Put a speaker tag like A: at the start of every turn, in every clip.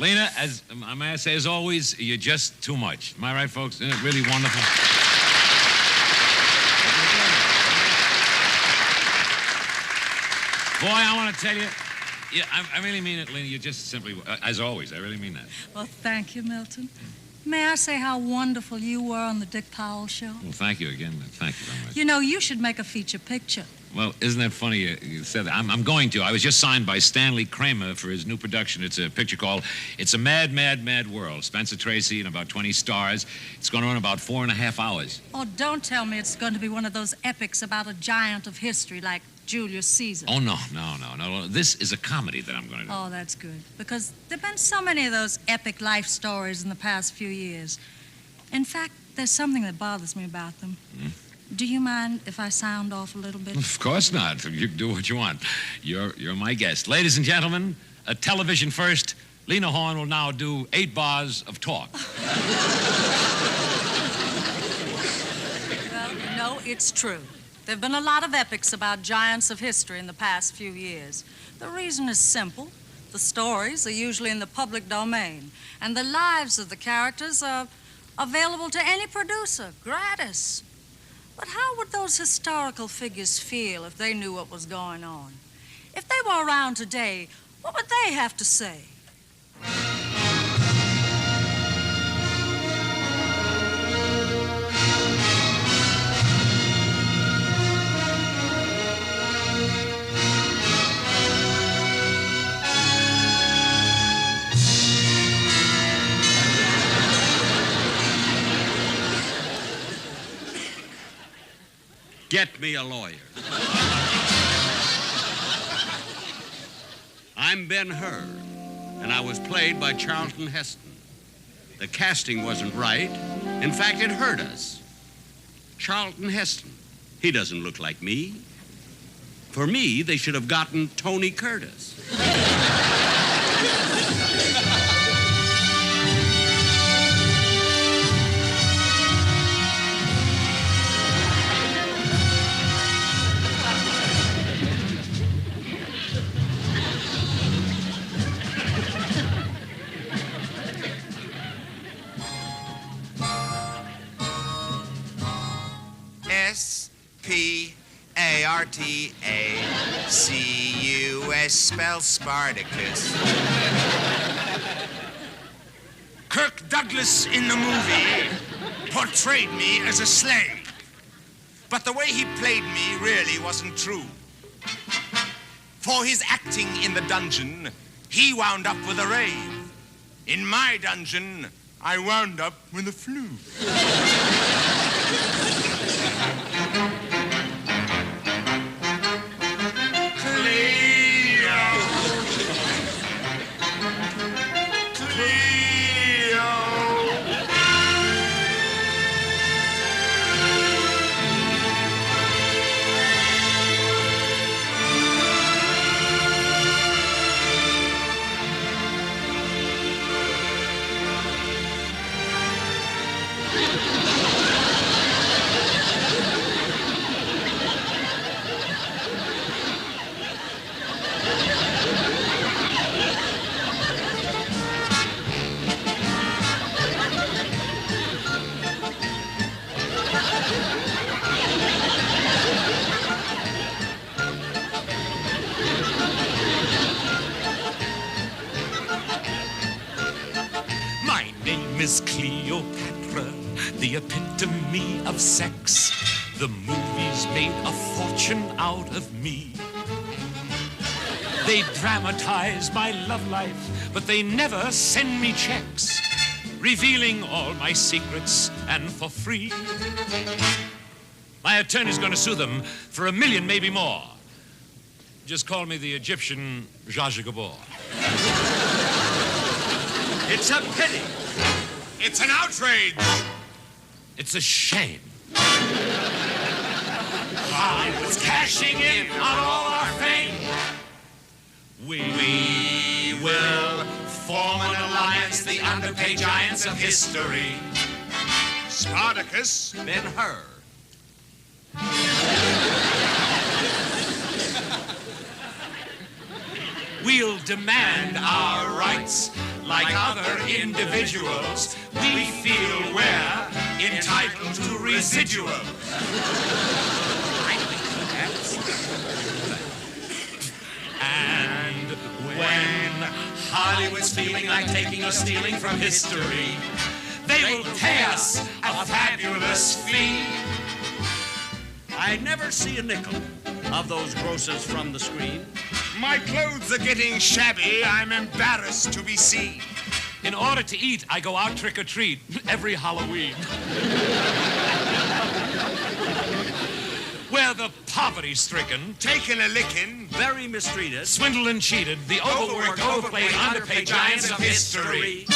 A: Lena, as may I say, as always, you're just too much. Am I right, folks? Isn't it really wonderful? Boy, I want to tell you, yeah, I really mean it, Lena. You're just simply, as always, I really mean that.
B: Well, thank you, Milton. May I say how wonderful you were on the Dick Powell show?
A: Well, thank you again. Thank you very much.
B: You know, you should make a feature picture.
A: Well, isn't that funny you said that? I'm going to. I was just signed by Stanley Kramer for his new production. It's a picture called It's a Mad, Mad, Mad World. Spencer Tracy and about 20 stars. It's going to run about 4.5 hours.
B: Oh, don't tell me it's going to be one of those epics about a giant of history like Julius Caesar.
A: Oh, no. This is a comedy that I'm going to do.
B: Oh, that's good. Because there have been so many of those epic life stories in the past few years. In fact, there's something that bothers me about them. Do you mind if I sound off a little bit?
A: Of course not. You can do what you want. You're my guest. Ladies and gentlemen, a television first, Lena Horne will now do 8 bars of talk.
B: Well, no, it's true. There have been a lot of epics about giants of history in the past few years. The reason is simple. The stories are usually in the public domain, and the lives of the characters are available to any producer, gratis. But how would those historical figures feel if they knew what was going on? If they were around today, what would they have to say?
C: Get me a lawyer. I'm Ben Hur, and I was played by Charlton Heston. The casting wasn't right. In fact, it hurt us. Charlton Heston, he doesn't look like me. For me, they should have gotten Tony Curtis.
D: Spartacus spells Spartacus. Kirk Douglas in the movie portrayed me as a slave. But the way he played me really wasn't true. For his acting in the dungeon, he wound up with a rave. In my dungeon, I wound up with a flu.
E: Miss Cleopatra, the epitome of sex. The movies made a fortune out of me. They dramatize my love life, but they never send me checks, revealing all my secrets and for free. My attorney's gonna sue them for $1 million, maybe more. Just call me the Egyptian Zsa Zsa Gabor.
D: It's a pity. It's an outrage.
E: It's a shame. I was cashing in on all our fame. We will form an alliance, the underpaid giants of history.
D: Spartacus,
C: Ben Hur.
E: We'll demand our rights like other individuals, we feel we're entitled to residuals. And when Hollywood's feeling like taking or stealing from history, they will pay us a fabulous fee.
C: I never see a nickel of those grosses from the screen.
D: My clothes are getting shabby. I'm embarrassed to be seen.
E: In order to eat, I go out trick-or-treat every Halloween. We're the poverty-stricken,
D: Taking a licking.
C: Very mistreated.
E: swindled and cheated, the overworked, overplayed, underpaid giants of history.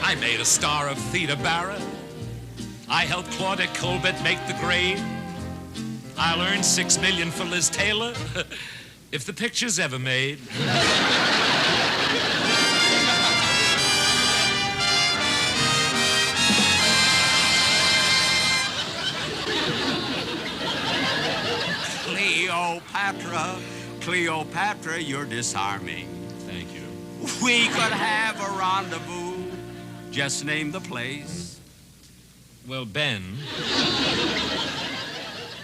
E: I made a star of Theda Barra. I helped Claudette Colbert make the grade. I'll earn $6 million for Liz Taylor if the picture's ever made.
C: Cleopatra, Cleopatra, you're disarming.
E: Thank you.
C: We could have a rendezvous. Just name the place.
E: Well, Ben,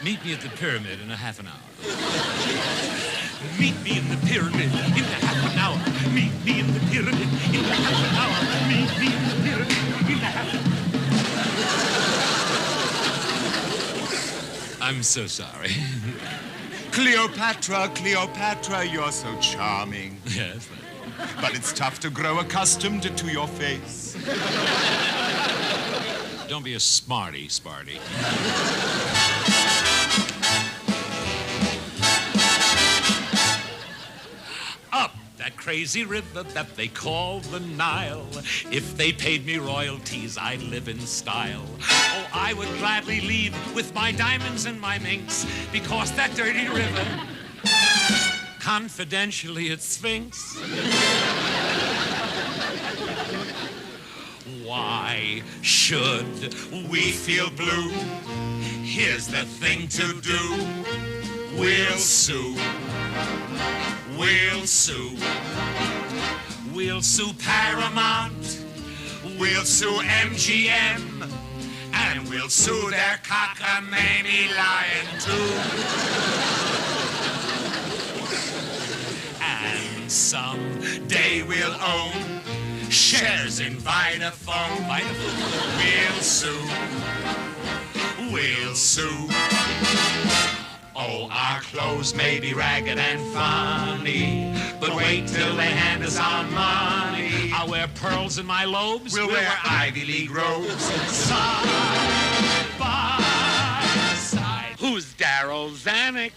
E: meet me at the pyramid in a half an hour. Meet me in the pyramid in a half an hour. Meet me in the pyramid in a half an hour. Meet me in the pyramid in a half an hour. I'm so sorry.
D: Cleopatra, Cleopatra, you're so charming.
E: Yes.
D: But it's tough to grow accustomed to your face.
E: Don't be a smarty, Sparty. Up that crazy river that they call the Nile. If they paid me royalties, I'd live in style. Oh, I would gladly leave with my diamonds and my minks, because that dirty river, confidentially, it's Sphinx. Why should we feel blue? Here's the thing to do. We'll sue. We'll sue. We'll sue Paramount. We'll sue MGM. And we'll sue their cockamamie lion too. And someday we'll own shares in Vitaphone. We'll sue. We'll sue. Oh, our clothes may be ragged and funny, but wait till they hand us our money. I'll wear pearls in my lobes.
D: We'll wear Ivy League robes.
E: Side by side. Who's Daryl Zanuck?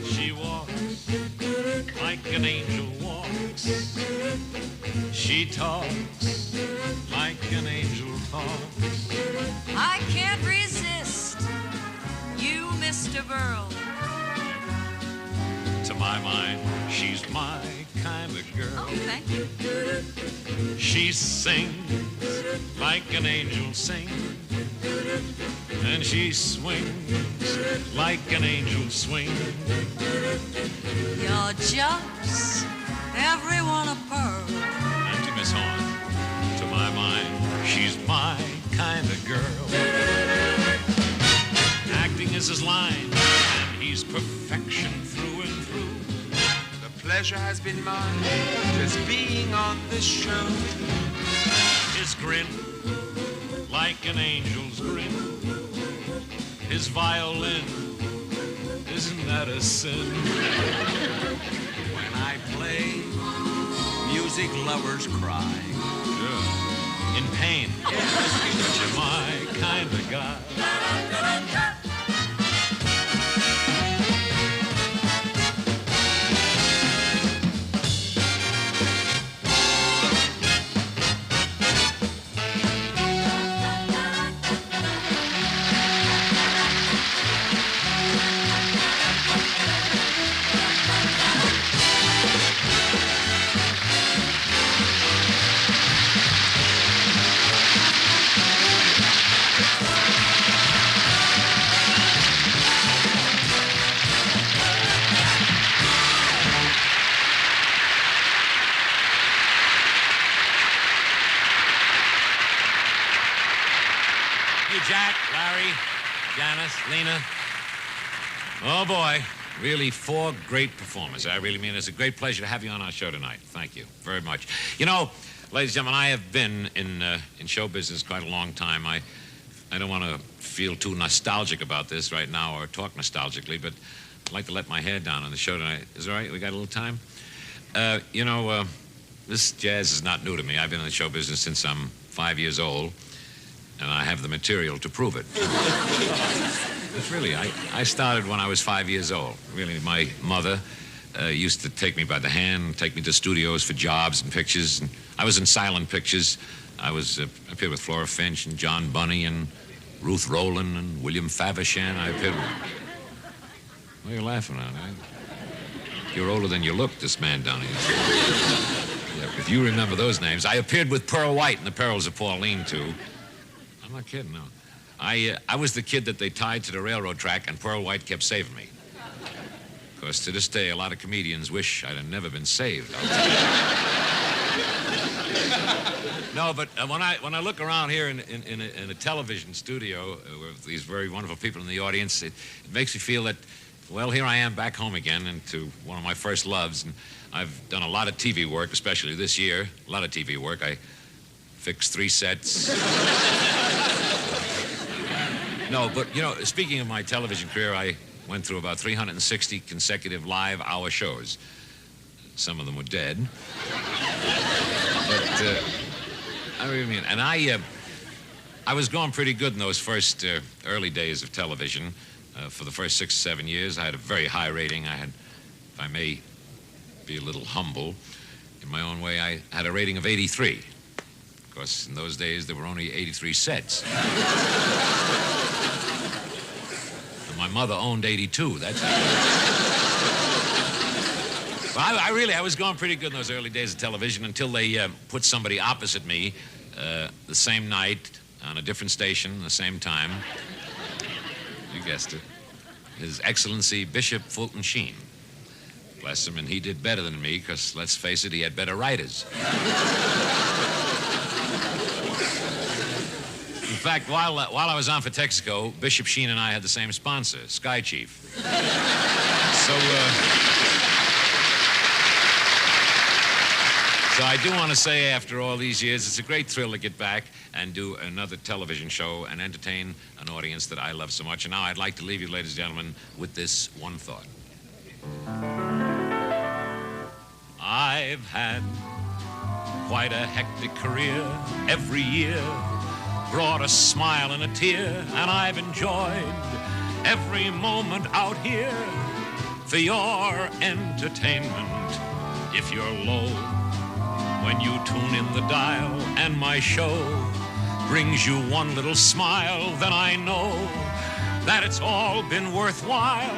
E: She walks like an angel walks. She talks like an angel talks.
B: I can't resist you, Mr. Berle.
E: To my mind, she's my kind of girl.
B: Oh, thank you.
E: She sings like an angel sings. And she swings like an angel swings.
B: Your jumps, everyone a pearl.
E: And to Miss Horne, to my mind, she's my kind of girl. Acting is his line, and he's perfection through and through.
D: The pleasure has been mine, just being on this show.
E: His grin, like an angel's grin. His violin
A: Isn't that a sin?
C: When I play, music lovers cry.
A: Sure. In pain. But you're my kind of guy. Jack, Larry, Janice, Lena. Oh, boy. Really, 4 great performers. I really mean it's a great pleasure to have you on our show tonight. Thank you very much. You know, ladies and gentlemen, I have been in show business quite a long time. I don't want to feel too nostalgic about this right now or talk nostalgically, but I'd like to let my hair down on the show tonight. Is it all right? We got a little time? This jazz is not new to me. I've been in the show business since I'm 5 years old. And I have the material to prove it. It's really, I started when I was 5 years old. Really, my mother used to take me by the hand, take me to studios for jobs and pictures. And I was in silent pictures. I appeared with Flora Finch and John Bunny and Ruth Rowland and William Faversham. I appeared with... What are you laughing at? You're older than you look, this man down here. Yeah, if you remember those names. I appeared with Pearl White in The Perils of Pauline, too. I'm not kidding, no. I was the kid that they tied to the railroad track, and Pearl White kept saving me. Of course, to this day, a lot of comedians wish I'd have never been saved. No, but when I look around here in a television studio with these very wonderful people in the audience, it makes me feel that, well, here I am back home again and to one of my first loves. And I've done a lot of TV work, especially this year, a lot of TV work. I fixed 3 sets. No, but, you know, speaking of my television career, I went through about 360 consecutive live-hour shows. Some of them were dead. But, I really mean, and I was going pretty good in those first early days of television. For the first 6 or 7 years, I had a very high rating. I had, if I may be a little humble, in my own way, I had a rating of 83. Of course, in those days, there were only 83 sets. And my mother owned 82. That's it. Well, I was going pretty good in those early days of television until they put somebody opposite me the same night on a different station, the same time. You guessed it. His Excellency Bishop Fulton Sheen. Bless him, and he did better than me, because, let's face it, he had better writers. In fact, while I was on for Texaco, Bishop Sheen and I had the same sponsor, Sky Chief. So I do want to say, after all these years, it's a great thrill to get back and do another television show and entertain an audience that I love so much. And now I'd like to leave you, ladies and gentlemen, with this one thought. I've had quite a hectic career. Every year brought a smile and a tear, and I've enjoyed every moment out here for your entertainment. If you're low when you tune in the dial and my show brings you one little smile, then I know that it's all been worthwhile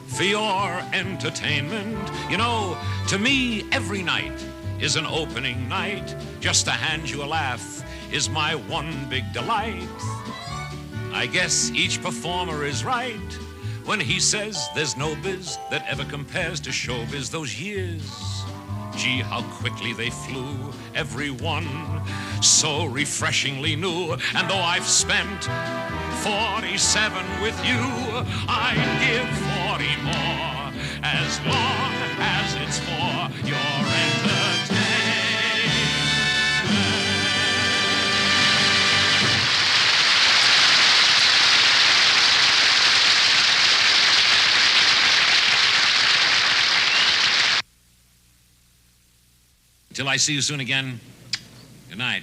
A: for your entertainment. You know, to me, every night is an opening night. Just to hand you a laugh is my one big delight. I guess each performer is right when he says there's no biz that ever compares to showbiz. Those years, gee, how quickly they flew, every one so refreshingly new. And though I've spent 47 with you, I'd give 40 more, as long as it's for your entertainment. Until I see you soon again, good night.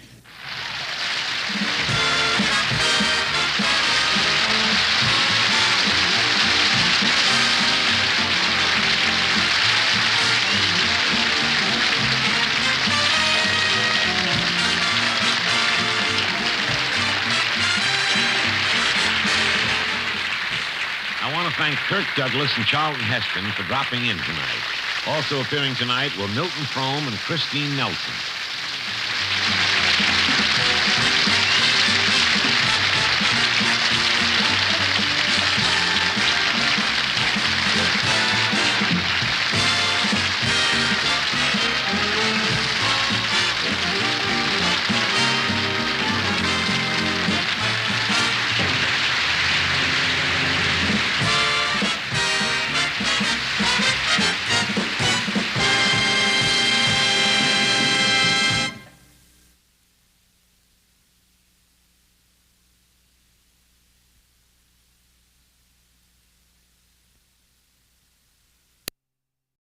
A: I want to thank Kirk Douglas and Charlton Heston for dropping in tonight. Also appearing tonight were Milton Berle and Christine Nelson.